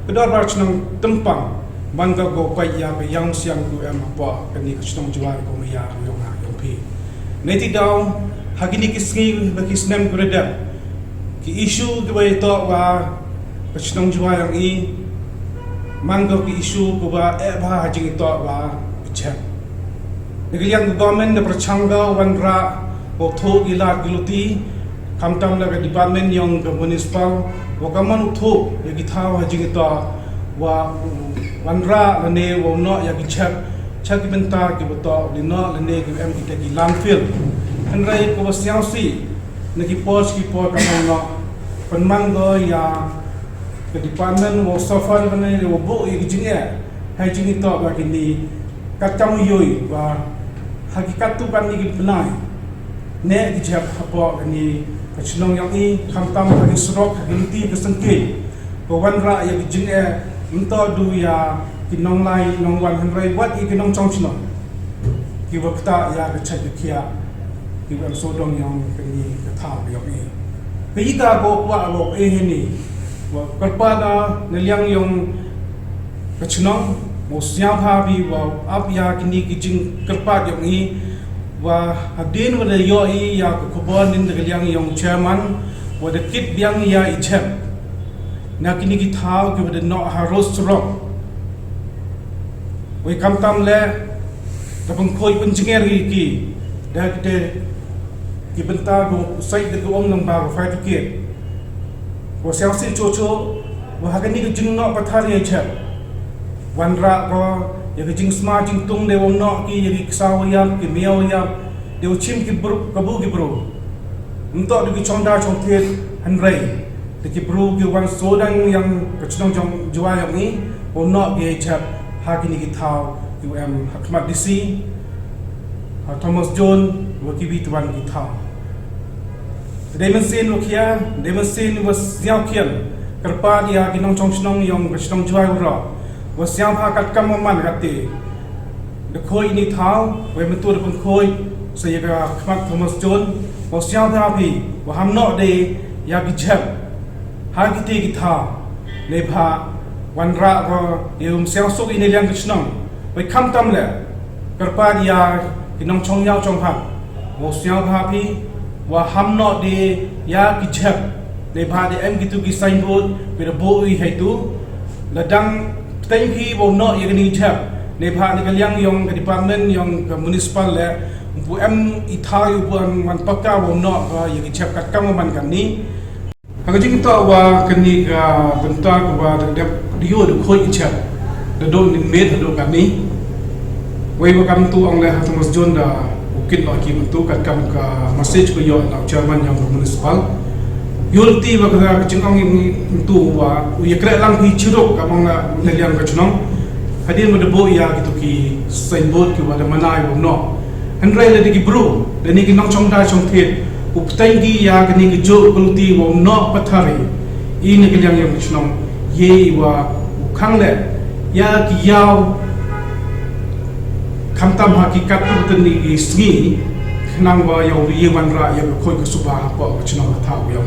kedar bar chnong tempang bangga go pai ya be yang siang ku em apa kani chnong jwar ko ya yong ha yong phi neti daw hagini kisngi ba kisnem greda ki issue ke bai to wa chnong jwar yang i mangga ki issue ko ba e ba hajing to wa bicha negaliang government na prachanga wanra o tho ila giluti kamtam na department yang municipal wakaman utho yagi thaw hajing to wa wanra lane wo no yagi chak benta ki boto lino lane ki em kita ki landfill anrai ko siasi naki pos kamang no penmanggo ya ke department wo safar lane wo bo yagi jinge hajing to wa kini katam yoi wa hakikat tu kan ni benai ne ki chap hapo ni kachnong yang i kamtam hagi surok hagi ti kesengke ko wanra yagi jinge untuk du ya kinong lai nong 100 wat i kinong chong chino ki wakta ya kecai kia ki wan sodong yang kini kata yang i ki ka go wa lo e ni wa kalpada neliang yang kachnong mo sia pha bi wa ap ya kini ki jing kalpad yang i wa hadin wa yo i ya ko bon din neliang yang chairman wa de kit biang ya i chem na kini ki thao ki wada no harus rock we kam tam le da pang khoi penjinger ki da kite ki benta go sai de go om nang ba fa ti ke ko siao si cho wa ha kini ki jing no pathar ye cha wan ra ko ye ki jing sma jing tung de wong no ki ye ki saw yam ki miao yam de chim ki bru kabu ki bru untuk de ki chongda chong thiet han rai ki bro ki wan sodang yang kachnong jong jwa yang ni ono ge chap hakini ki thao ki em hakmat dc Thomas John waki bi tuan ki thao demonstration lokia demonstration was siao kian karpa dia ki nong chong chnong yang kachnong jwa ro was siao pha kat kam man gate de khoi ni thao we metu de pun khoi saya ka khmat Thomas John was siao pha bi wa ham no de ya ki chap hagiti kita lebha wanra ko yum sel sok ini liang kisnong bai kham tam le karpa dia kinong chong yao chong ha mo siao pha phi wa ham no de ya ki chap lebha de em gitu ki sign board pe bo ui hai tu ladang teng phi bo no ye ni chap lebha ni liang yong department yong municipal le bu em i thai bu man pakka bo no ye ki chap kat kam man kan ni hagajing to wa kani ga benta ko wa de dio de khoi icha de don ni med do kan ni wei wa kam tu ang le Thomas John da ukit no ki bentu kat kam ka message ko yo na chairman yang municipal yulti wa ka jing ang tu wa u ye kre lang hi chiro ka mang na liang ka chunong hadin mo de bo ya gitu ki signboard ki wa de manai wo no handrai le de ki bro de ni ki nong chong da chong thiet uptaingi ya kini kejo kulti wo no pathari ini kejang yang chnong ye wa khang le ya ki yaw khamtam hakikat tu ni sngi khnang wa yo ye wan ra ya khoi ka suba pa chnong tha wo yo